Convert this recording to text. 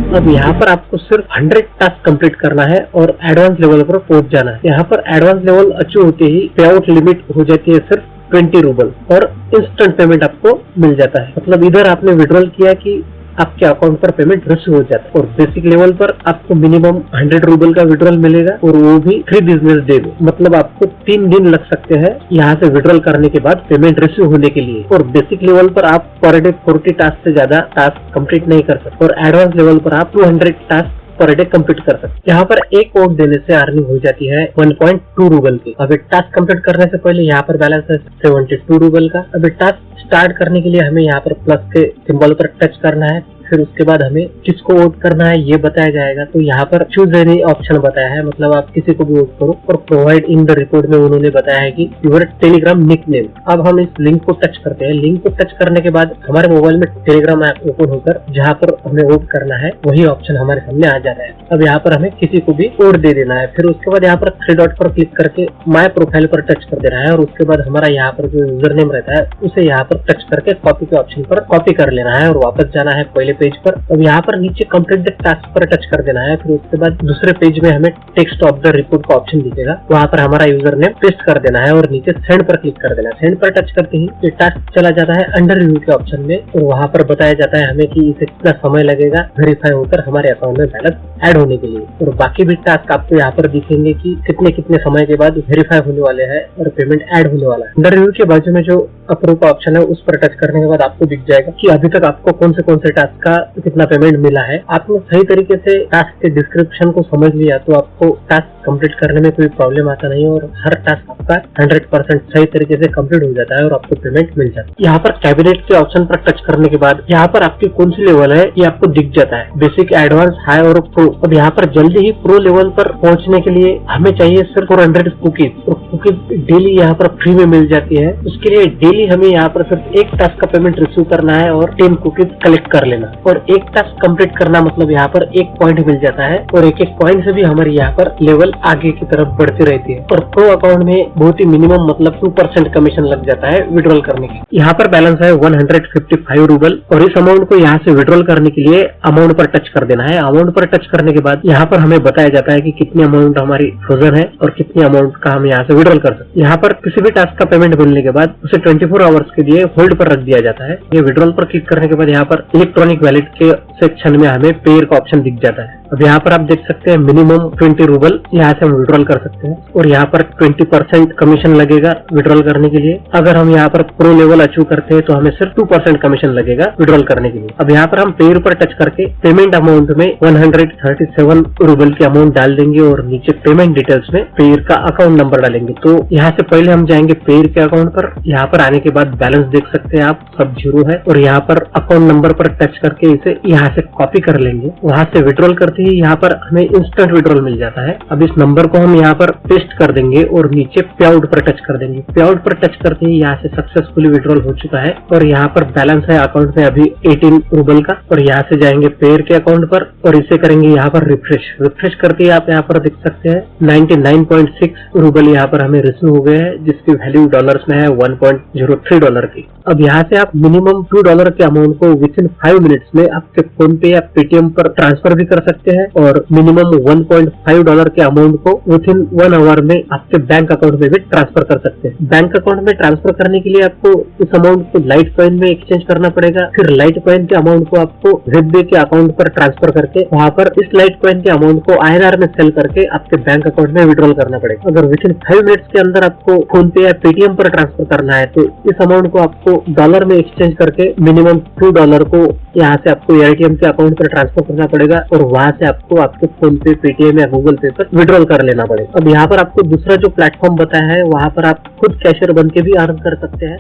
अब यहाँ पर आपको सिर्फ 100 टास्क कंप्लीट करना है और एडवांस लेवल पर पहुंच जाना है। यहाँ पर एडवांस लेवल अचीव होते ही पे आउट लिमिट हो जाती है सिर्फ 20 रूबल और इंस्टेंट पेमेंट आपको मिल जाता है। मतलब इधर आपने विड्रॉल किया कि आपके अकाउंट पर पेमेंट रिसीव हो जाता है। और बेसिक लेवल पर आपको मिनिमम 100 रूबल का विड्रॉल मिलेगा और वो भी 3 बिजनेस डे में। मतलब आपको 3 दिन लग सकते हैं यहाँ से विड्रॉल करने के बाद पेमेंट रिसीव होने के लिए। और बेसिक लेवल पर आप पर डे 40 टास्क से ज्यादा टास्क कंप्लीट नहीं कर सकते और एडवांस लेवल पर आप 200 टास्क पर डे कंप्लीट कर सकते। यहाँ पर एक वोट देने से अर्निंग हो जाती है 1.2 रूबल की। अभी टास्क कंप्लीट करने से पहले यहाँ पर बैलेंस है 72 रूबल का। अभी टास्क स्टार्ट करने के लिए हमें यहाँ पर प्लस के सिंबल पर टच करना है, फिर उसके बाद हमें किसको वोट करना है ये बताया जाएगा। तो यहाँ पर चूज एनी ऑप्शन बताया है, मतलब आप किसी को भी वोट करो। और प्रोवाइड इन द रिपोर्ट में उन्होंने बताया है कि यूर टेलीग्राम निक नेम। अब हम इस लिंक को टच करते हैं। लिंक को टच करने के बाद हमारे मोबाइल में टेलीग्राम ऐप ओपन होकर जहाँ पर हमें वोट करना है वही ऑप्शन हमारे सामने आ जाता है। अब यहाँ पर हमें किसी को भी वोट दे देना है। फिर उसके बाद यहाँ पर 3 डॉट पर क्लिक करके माय प्रोफाइल पर टच कर देना है और उसके बाद हमारा यहाँ पर जो यूजर नेम रहता है उसे यहाँ पर टच करके कॉपी के ऑप्शन पर कॉपी कर लेना है और वापस जाना है पहले पेज पर। अब यहाँ पर नीचे कंप्लीट द टास्क पर टच कर देना है। फिर उसके बाद दूसरे पेज में हमें टेक्स्ट ऑफ द रिपोर्ट का ऑप्शन दिखेगा, वहाँ पर हमारा यूजर नेम पेस्ट कर देना है और नीचे सेंड पर क्लिक कर देना है। सेंड पर टच करते ही ये टास्क चला जाता है अंडर रिव्यू के ऑप्शन में और वहाँ पर बताया जाता है हमें कि इसे कितना समय लगेगा वेरीफाई होकर हमारे अकाउंट में बैलेंस ऐड होने के लिए। और बाकी भी टास्क आपको यहाँ पर दिखेंगे कि कितने समय के बाद वेरीफाई होने वाले हैं और पेमेंट ऐड होने वाला है। अंडर रिव्यू के बाजू में जो अप्रूव का ऑप्शन है उस पर टच करने के बाद आपको दिख जाएगा कि अभी तक आपको कौन से टास्क का कितना पेमेंट मिला है। आपने सही तरीके से टास्क के डिस्क्रिप्शन को समझ लिया तो आपको टास्क कंप्लीट करने में कोई प्रॉब्लम आता नहीं और हर टास्क आपका 100% सही तरीके से कंप्लीट हो जाता है और आपको पेमेंट मिल जाता है। यहाँ पर कैबिनेट के ऑप्शन पर टच करने के बाद यहाँ पर आपकी कौन सी लेवल है ये आपको दिख जाता है, बेसिक, एडवांस, हाई और प्रो। अब यहाँ पर जल्दी ही प्रो लेवल पर पहुंचने के लिए हमें चाहिए सिर्फ 400 कुकीज और कुकीज डेली यहाँ पर फ्री में मिल जाती है। उसके लिए डेली हमें यहाँ पर सिर्फ एक टास्क का पेमेंट रिसीव करना है और 10 कुकीज कलेक्ट कर लेना और एक टास्क कंप्लीट करना, मतलब यहाँ पर 1 पॉइंट मिल जाता है और एक पॉइंट से भी हमारी यहाँ पर लेवल आगे की तरफ बढ़ती रहती है। और प्रो अकाउंट में बहुत ही मिनिमम मतलब 2% कमीशन लग जाता है विड्रॉल करने की। यहाँ पर बैलेंस है 155 रूबल और इस अमाउंट को यहाँ से विड्रॉल करने के लिए अमाउंट पर टच कर देना है। अमाउंट पर टच करने के बाद यहाँ पर हमें बताया जाता है कि कितनी अमाउंट हमारी फ्रोजन है और कितनी अमाउंट का हम यहाँ से विड्रॉल कर सकते हैं। यहाँ पर किसी भी टास्क का पेमेंट मिलने के बाद उसे 24 आवर्स के लिए होल्ड पर रख दिया जाता है। ये विड्रॉल पर क्लिक करने के बाद यहाँ पर इलेक्ट्रॉनिक वैलेट के सेक्शन में हमें पेयर का ऑप्शन दिख जाता है। अब यहाँ पर आप देख सकते हैं मिनिमम 20 रूबल यहाँ से हम विड्रॉल कर सकते हैं और यहाँ पर 20% कमीशन लगेगा विड्रॉल करने के लिए। अगर हम यहाँ पर प्रो लेवल अचीव करते हैं तो हमें सिर्फ 2% कमीशन लगेगा विड्रॉल करने के लिए। अब यहाँ पर हम पेयर पर टच करके पेमेंट अमाउंट में 137 रूबल की अमाउंट डाल देंगे और नीचे पेमेंट डिटेल्स में पेयर का अकाउंट नंबर डालेंगे। तो यहाँ से पहले हम जाएंगे पेयर के अकाउंट पर। यहाँ पर आने के बाद बैलेंस देख सकते हैं आप, सब 0 है और यहाँ पर अकाउंट नंबर पर टच करके इसे यहाँ से कॉपी कर लेंगे। वहाँ से विड्रॉल करते ही यहाँ पर हमें इंस्टेंट विड्रॉल मिल जाता है। अब इस नंबर को हम यहाँ पर पेस्ट कर देंगे और नीचे पे आउट पर टच कर देंगे। पे आउट पर टच करते ही यहाँ से सक्सेसफुली विड्रॉल हो चुका है और यहाँ पर बैलेंस है अकाउंट में अभी 18 रूबल का। और यहाँ से जाएंगे पेयर के अकाउंट पर और इसे करेंगे यहाँ पर रिफ्रेश करके आप यहाँ पर देख सकते हैं 99.6 रूबल यहाँ पर हमें रिसीव हो गए हैं, जिसकी वैल्यू डॉलर्स में है 1.03 डॉलर की। अब यहाँ से आप मिनिमम $2 के अमाउंट को विद इन 5 मिनट्स में आपके फोन पे या पेटीएम पर ट्रांसफर भी कर सकते हैं और मिनिमम $1.5 के अमाउंट को विद इन 1 आवर में आपके बैंक अकाउंट में भी ट्रांसफर कर सकते हैं। बैंक अकाउंट में ट्रांसफर करने के लिए आपको इस अमाउंट को लाइट कॉइन में एक्सचेंज करना पड़ेगा। फिर लाइट कॉइन के अमाउंट को आपको ZBay के अकाउंट पर ट्रांसफर करके वहाँ पर इस लाइट कॉइन के अमाउंट को INR में सेल करके आपके बैंक अकाउंट में विड्रॉल करना पड़ेगा। अगर विद इन 5 मिनट्स के अंदर आपको फोन पे या पेटीएम पर ट्रांसफर करना है तो इस अमाउंट को आपको डॉलर में एक्सचेंज करके मिनिमम $2 को यहाँ से आपको AirTM के अकाउंट पर ट्रांसफर करना पड़ेगा और वहाँ से आपको आपके फोन पे, पेटीएम या गूगल पे पर विड्रॉल कर लेना पड़ेगा। अब यहाँ पर आपको दूसरा जो प्लेटफॉर्म बताया है वहाँ पर आप खुद कैशियर बन के भी अर्न कर सकते हैं।